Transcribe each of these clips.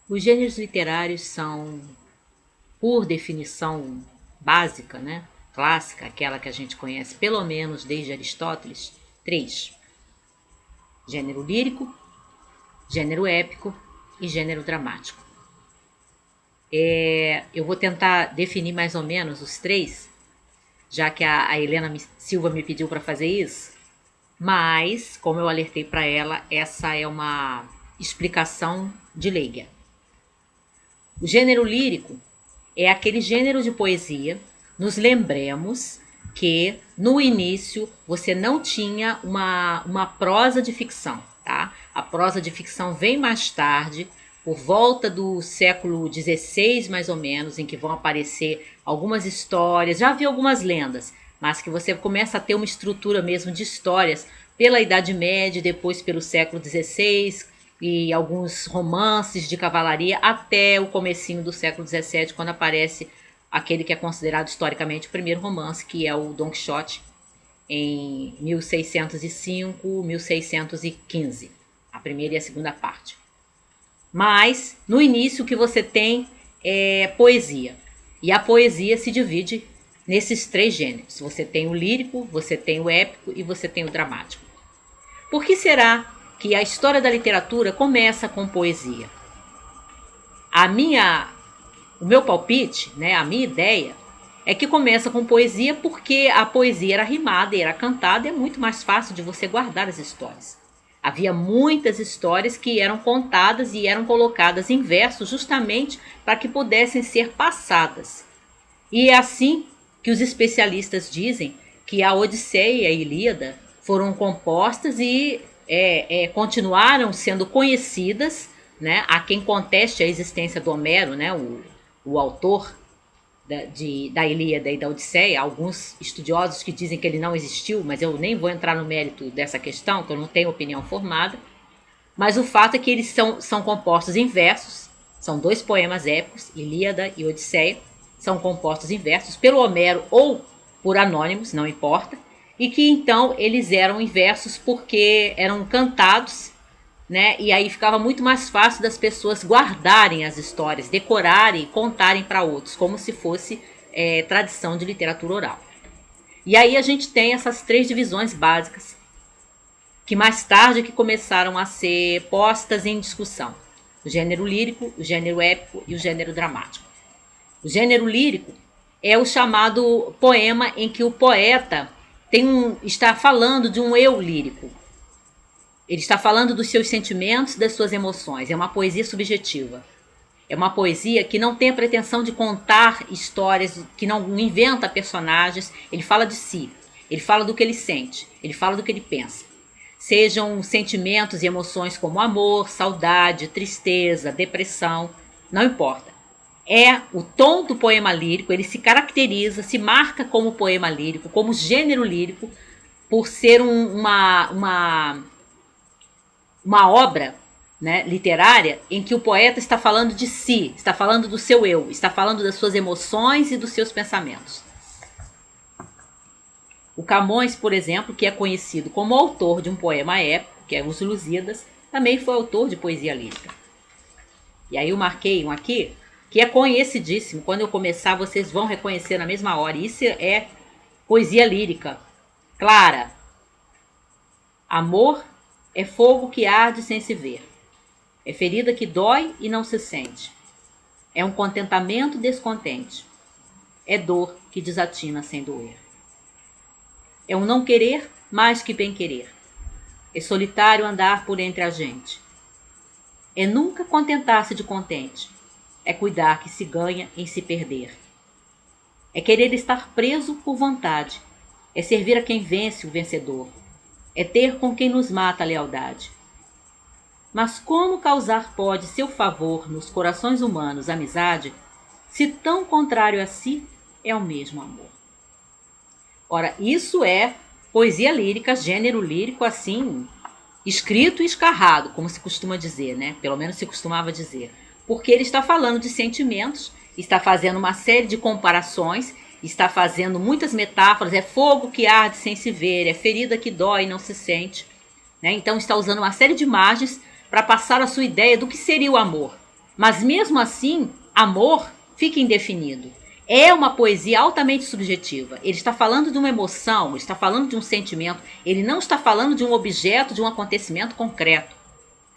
Os gêneros literários são, por definição básica, né, clássica, aquela que a gente conhece pelo menos desde Aristóteles, três: gênero lírico, gênero épico e gênero dramático. Eu vou tentar definir mais ou menos os três, já que a Helena Silva me pediu para fazer isso, mas, como eu alertei para ela, essa é uma explicação de leiga. O gênero lírico é aquele gênero de poesia, nos lembremos que no início você não tinha uma prosa de ficção, tá? A prosa de ficção vem mais tarde, por volta do século XVI, mais ou menos, em que vão aparecer algumas histórias, já havia algumas lendas, mas que você começa a ter uma estrutura mesmo de histórias pela Idade Média, depois pelo século XVI, e alguns romances de cavalaria até o comecinho do século XVII, quando aparece aquele que é considerado historicamente o primeiro romance, que é o Don Quixote, em 1605, 1615, a primeira e a segunda parte. Mas, no início, o que você tem é poesia. E a poesia se divide nesses três gêneros. Você tem o lírico, você tem o épico e você tem o dramático. Por que será que a história da literatura começa com poesia? A minha, o meu palpite, né, a minha ideia é que começa com poesia porque a poesia era rimada e era cantada e é muito mais fácil de você guardar as histórias. Havia muitas histórias que eram contadas e eram colocadas em versos justamente para que pudessem ser passadas. E é assim que os especialistas dizem que a Odisseia e a Ilíada foram compostas e continuaram sendo conhecidas, né? Há quem conteste a existência do Homero, né? O autor da Ilíada e da Odisseia. Alguns estudiosos que dizem que ele não existiu, mas eu nem vou entrar no mérito dessa questão, que eu não tenho opinião formada. Mas o fato é que eles são compostos em versos, são dois poemas épicos, Ilíada e Odisseia, são compostos em versos pelo Homero ou por anônimos, não importa, e que então eles eram em versos porque eram cantados, né? E aí ficava muito mais fácil das pessoas guardarem as histórias, decorarem e contarem para outros, como se fosse tradição de literatura oral. E aí a gente tem essas três divisões básicas que mais tarde que começaram a ser postas em discussão: o gênero lírico, o gênero épico e o gênero dramático. O gênero lírico é o chamado poema em que o poeta está falando de um eu lírico. Ele está falando dos seus sentimentos, das suas emoções. É uma poesia subjetiva. É uma poesia que não tem a pretensão de contar histórias, que não inventa personagens. Ele fala de si. Ele fala do que ele sente. Ele fala do que ele pensa. Sejam sentimentos e emoções como amor, saudade, tristeza, depressão, não importa. É o tom do poema lírico, ele se caracteriza, se marca como poema lírico, como gênero lírico, por ser uma obra, né, literária em que o poeta está falando de si, está falando do seu eu, está falando das suas emoções e dos seus pensamentos. O Camões, por exemplo, que é conhecido como autor de um poema épico, que é Os Lusíadas, também foi autor de poesia lírica. E aí eu marquei um aqui, que é conhecidíssimo. Quando eu começar, vocês vão reconhecer na mesma hora. Isso é poesia lírica. Clara. Amor é fogo que arde sem se ver. É ferida que dói e não se sente. É um contentamento descontente. É dor que desatina sem doer. É um não querer mais que bem querer. É solitário andar por entre a gente. É nunca contentar-se de contente. É cuidar que se ganha em se perder. É querer estar preso por vontade. É servir a quem vence o vencedor. É ter com quem nos mata a lealdade. Mas como causar pode seu favor nos corações humanos amizade, se tão contrário a si é o mesmo amor? Ora, isso é poesia lírica, gênero lírico, assim, escrito e escarrado, como se costuma dizer, né? Pelo menos se costumava dizer. Porque ele está falando de sentimentos, está fazendo uma série de comparações, está fazendo muitas metáforas, é fogo que arde sem se ver, é ferida que dói e não se sente. Né? Então está usando uma série de imagens para passar a sua ideia do que seria o amor. Mas mesmo assim, amor fica indefinido. É uma poesia altamente subjetiva. Ele está falando de uma emoção, ele está falando de um sentimento, ele não está falando de um objeto, de um acontecimento concreto.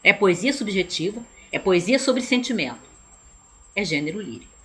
É poesia subjetiva, é poesia sobre sentimento. É gênero lírico.